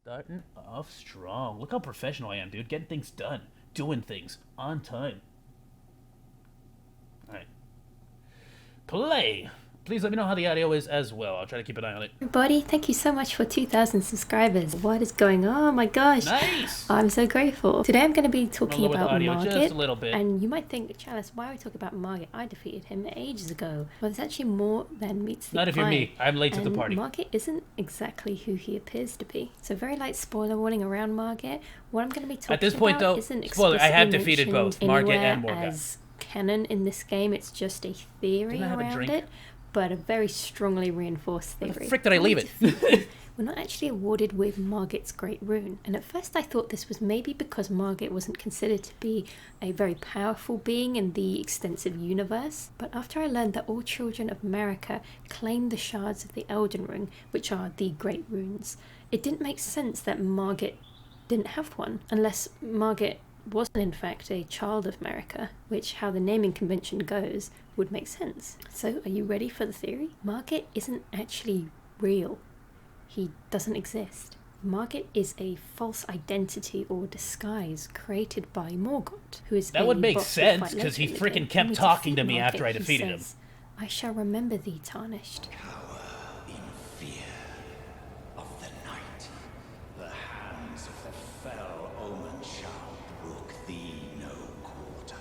Starting off strong. Look how professional I am, dude. Getting things done. Doing things. On time. Alright. Play! Please let me know how the audio is as well. I'll try to keep an eye on it. Everybody, thank you so much for 2,000 subscribers. What is going on? Oh my gosh. Nice! I'm so grateful. Today I'm going to be talking about audio Margit. just a little bit. And you might think, Chalice, why are we talking about Margit? I defeated him ages ago. Well, there's actually more than meets the eye. Not if you're me. I'm late to the party. Margit isn't exactly who he appears to be. So very light spoiler warning around Margit. What I'm going to be talking At this point, about though, isn't spoiler, I have explicitly defeated both mentioned Margit and anywhere Morgott. as canon in this game. It's just a theory Didn't I have a around drink? it, but a very strongly reinforced theory. Where the frick did I leave it? We're not actually awarded with Margit's Great Rune, and at first I thought this was maybe because Margit wasn't considered to be a very powerful being in the extensive universe, but after I learned that all children of America claim the shards of the Elden Ring, which are the Great Runes, it didn't make sense that Margit didn't have one, unless Margit wasn't in fact a child of America, which, how the naming convention goes, would make sense. So are you ready for the theory? Margit isn't actually real. He doesn't exist. Margit is a false identity or disguise created by Morgott, who is That would make sense, because he freaking kept talking to me after I defeated him. I shall remember thee, tarnished. Cower in fear of the night. The hands of the fell omen shall brook thee no quarter.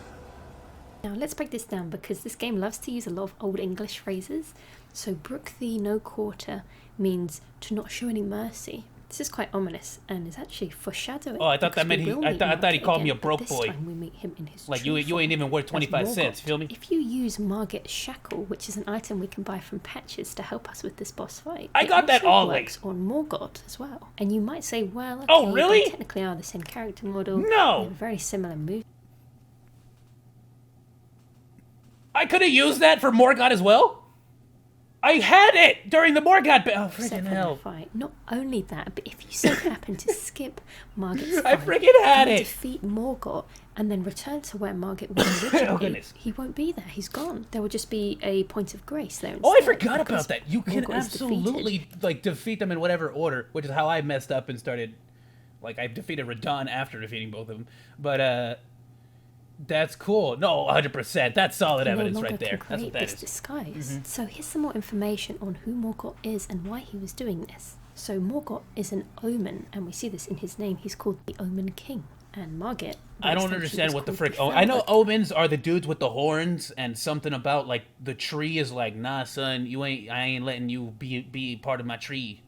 Now let's break this down, because this game loves to use a lot of old English phrases. So brook thee no quarter means to not show any mercy. This is quite ominous and is actually foreshadowing. Oh, I thought that meant I thought he called me a broke boy. This time we meet him in his Like, true you ain't form even worth as 25 cents, Morgott. feel me? If you use Margit Shackle, which is an item we can buy from patches to help us with this boss fight, I it got that also all works on Morgott as well. And you might say, well, okay, Oh, really? they technically are the same character model. No! They have very similar moves. I could have used that for Morgott as well? I had it during the Morgott oh, Except freaking for hell. the fight. Not only that, but if you so happen to skip Margit's I fight freaking had and it! defeat Morgott and then return to where Margit was originally, goodness. he won't be there. He's gone. There will just be a point of grace there. Oh, I instead, forgot because about that. You can Morgott is absolutely, defeated. like, defeat them in whatever order, which is how I messed up and started, like, I defeated Radon after defeating both of them. But, that's cool. No, 100%. That's solid He evidence no right longer there. can That's what create that this is. disguise. So here's some more information on who Morgott is and why he was doing this. So Morgott is an omen, and we see this in his name. He's called the Omen King. And Margit, I don't understand what the frick. Oh, I know omens are the dudes with the horns, and something about like the tree is like, nah, son, I ain't letting you be part of my tree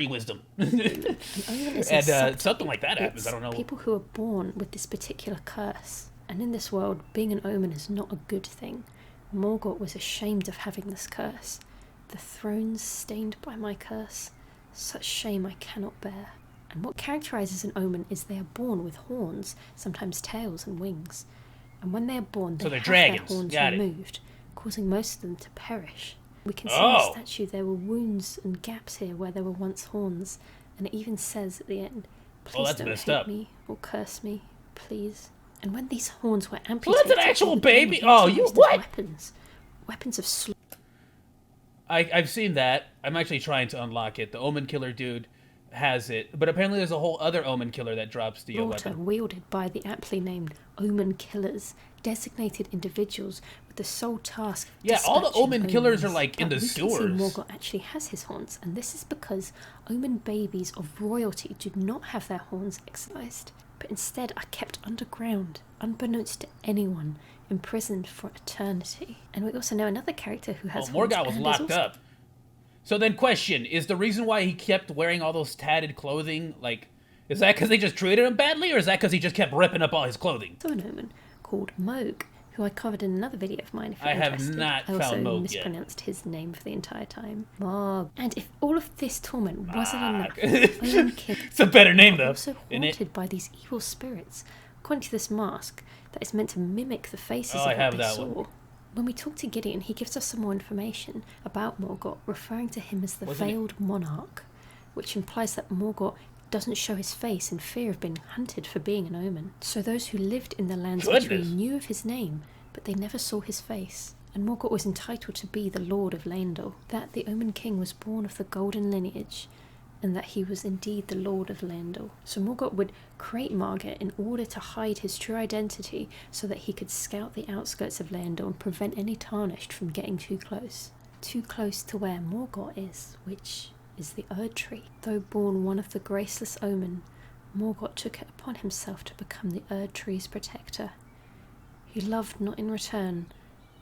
wisdom. An omen is a And subtype. something like that happens. It's I don't know. people who are born with this particular curse. And in this world, being an omen is not a good thing. Morgott was ashamed of having this curse. The throne's stained by my curse. Such shame I cannot bear. And what characterizes an omen is they are born with horns, sometimes tails and wings. And when they are born, they So they're have dragons. their horns Got it. removed, causing most of them to perish. We can see in Oh. the statue there were wounds and gaps here where there were once horns. And it even says at the end, please that's don't messed hate up. me or curse me, please. And when these horns were amputated, Well, that's an actual they became baby? Oh, you- utilized as what? Weapons of slaughter. I've seen that. I'm actually trying to unlock it. The Omen Killer dude has it, but apparently there's a whole other Omen Killer that drops the weapon. Wielded by the aptly named Omen Killers, designated individuals with the sole task of Yeah, all the dispatching Omen Killers are, omens. like, in But the we can see sewers. Morgott actually has his horns, and this is because Omen babies of royalty do not have their horns excised, but instead are kept underground, unbeknownst to anyone, imprisoned for eternity. And we also know another character who has horns Morgott was and is locked also up. So then question, is the reason why he kept wearing all those tatted clothing, like, is that because they just treated him badly, or is that because he just kept ripping up all his clothing? an omen called Moog, who I covered in another video of mine if you're I have interested. not I also found Moog yet. mispronounced his name for the entire time. Mog. And if all of this torment wasn't enough, Mog. Omen King It's a better name, though, also isn't it? haunted by these evil spirits, according to this mask that is meant to mimic the faces Oh, of I what have they that saw. one. When we talk to Gideon, he gives us some more information about Morgott, referring to him as the Wasn't it- Veiled Monarch, which implies that Morgott doesn't show his face in fear of being hunted for being an omen. So those who lived in the lands Goodness. between knew of his name, but they never saw his face. And Morgott was entitled to be the Lord of Leyndell. That the Omen King was born of the golden lineage, and that he was indeed the Lord of Leyndell. So Morgott would create Margit in order to hide his true identity so that he could scout the outskirts of Leyndell and prevent any tarnished from getting too close. Too close to where Morgott is, which is the Erd Tree. Though born one of the graceless omen, Morgott took it upon himself to become the Erd Tree's protector. He loved not in return,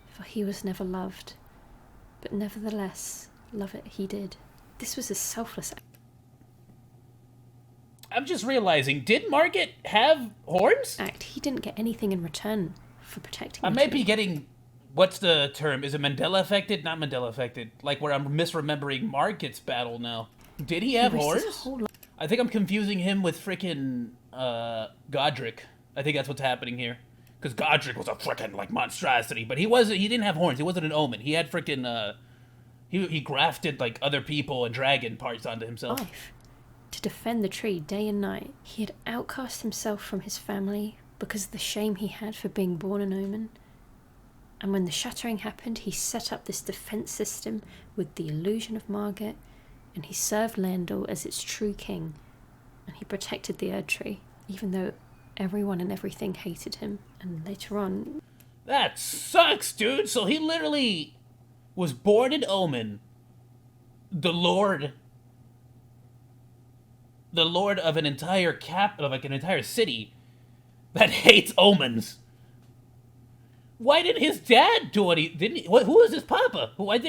for he was never loved, but nevertheless, love it he did. This was a selfless act. I'm just realizing, did Margit have horns? He didn't get anything in return for protecting I the may tree. be getting, what's the term? Is it Mandela affected? Not Mandela affected. Like where I'm misremembering Margit's battle now. Did he have He wasted horns? his whole life. I think I'm confusing him with frickin' Godric. I think that's what's happening here. Because Godric was a frickin' like monstrosity, but he didn't have horns. He wasn't an omen. He had frickin' he grafted like other people and dragon parts onto himself. To defend the tree day and night. He had outcast himself from his family because of the shame he had for being born an omen. And when the shattering happened, he set up this defense system with the illusion of Margit, and he served Leyndell as its true king, and he protected the Erd Tree, even though everyone and everything hated him. And later on... That sucks, dude! So he literally was born an omen, the lord of an entire an entire city that hates omens. Why didn't his dad do it? Who was his papa? Who was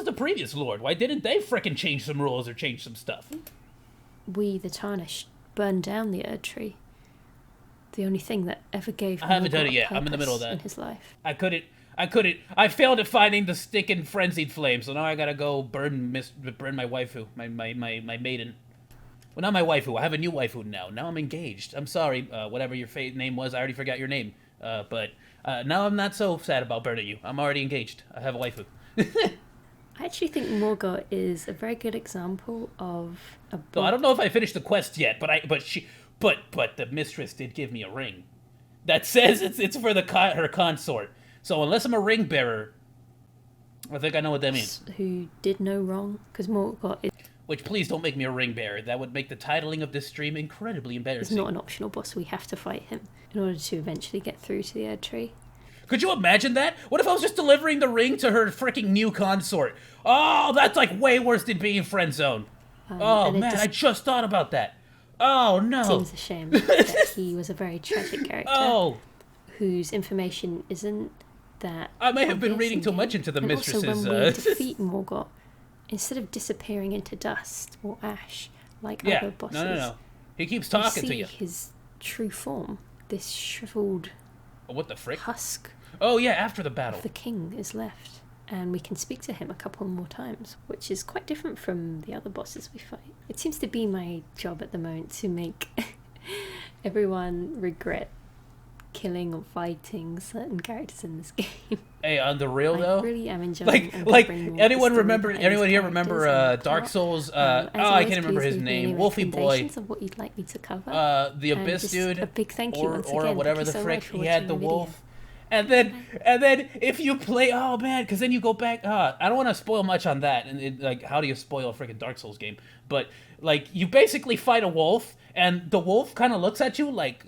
the previous lord? Why didn't they frickin' change some rules or change some stuff? We, the Tarnished, burned down the Erd Tree. The only thing that ever gave I haven't done it Morgott yet. I'm in the middle of purpose that. in his life. I couldn't. I failed at finding the stick and frenzied flame, so now I gotta go burn my waifu, my maiden. Well, not my waifu. I have a new waifu now. Now I'm engaged. I'm sorry, whatever your name was. I already forgot your name. But now I'm not so sad about burning you. I'm already engaged. I have a waifu. I actually think Morgott is a very good example of a So I don't know if I finished the quest yet, but the mistress did give me a ring that says it's for her consort. So unless I'm a ring bearer, I think I know what that means. who did no wrong, because Morgott is Which, please don't make me a ring bearer. That would make the titling of this stream incredibly embarrassing. not an optional boss. We have to fight him in order to eventually get through to the Erd Tree. Could you imagine that? What if I was just delivering the ring to her freaking new consort? Oh, that's like way worse than being friend zoned. Oh and it man, I just thought about that. Oh no. Seems a shame that he was a very tragic character Oh, whose information isn't that I may have been obvious reading in too game. much into the And mistress's. Also, when we defeat Morgott, instead of disappearing into dust or ash like yeah, other bosses, no. He keeps we talking see to you. his true form. This shriveled What the frick? husk Oh yeah, after the battle. of the king is left, and we can speak to him a couple more times, which is quite different from the other bosses we fight. It seems to be my job at the moment to make everyone regret killing or fighting certain characters in this game. Hey, on the real though, I really am enjoying anyone here remember Dark Souls? I can't remember his name. Wolfie Boy. Of what you'd like me to cover. The Abyss just dude, a big thank you once or again. whatever Thank you the so frick. much for He had watching the the video. wolf, and then if you play, oh man, because then you go back. I don't want to spoil much on that, and like, how do you spoil a freaking Dark Souls game? But like, you basically fight a wolf, and the wolf kind of looks at you like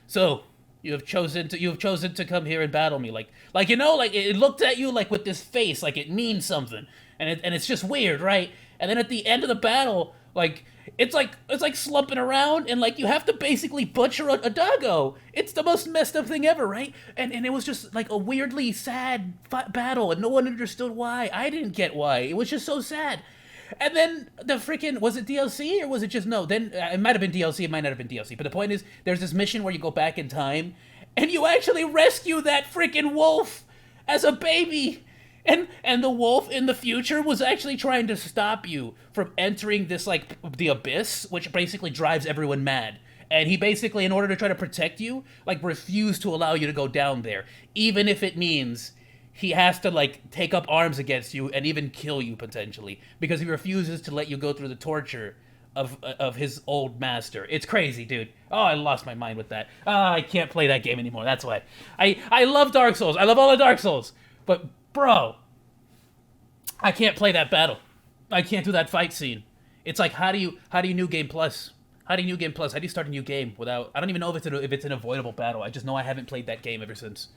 so. You have chosen to come here and battle me, like it looked at you like with this face, like it means something, and it's just weird, right? And then at the end of the battle, like it's like slumping around, and like you have to basically butcher a doggo. It's the most messed up thing ever, right? And it was just like a weirdly sad battle, and no one understood why. I didn't get why. It was just so sad. And then the freaking, was it DLC or was it just, no, then it might have been DLC, it might not have been DLC, but the point is, there's this mission where you go back in time, and you actually rescue that freaking wolf as a baby, and the wolf in the future was actually trying to stop you from entering this, like, the abyss, which basically drives everyone mad. And he basically, in order to try to protect you, like, refused to allow you to go down there, even if it means he has to, like, take up arms against you and even kill you, potentially, because he refuses to let you go through the torture of his old master. It's crazy, dude. Oh, I lost my mind with that. I can't play that game anymore, that's why. I love Dark Souls. I love all the Dark Souls. But, bro, I can't play that battle. I can't do that fight scene. It's like how do you new game plus? How do you new game plus? How do you start a new game without? I don't even know if it's an avoidable battle. I just know I haven't played that game ever since.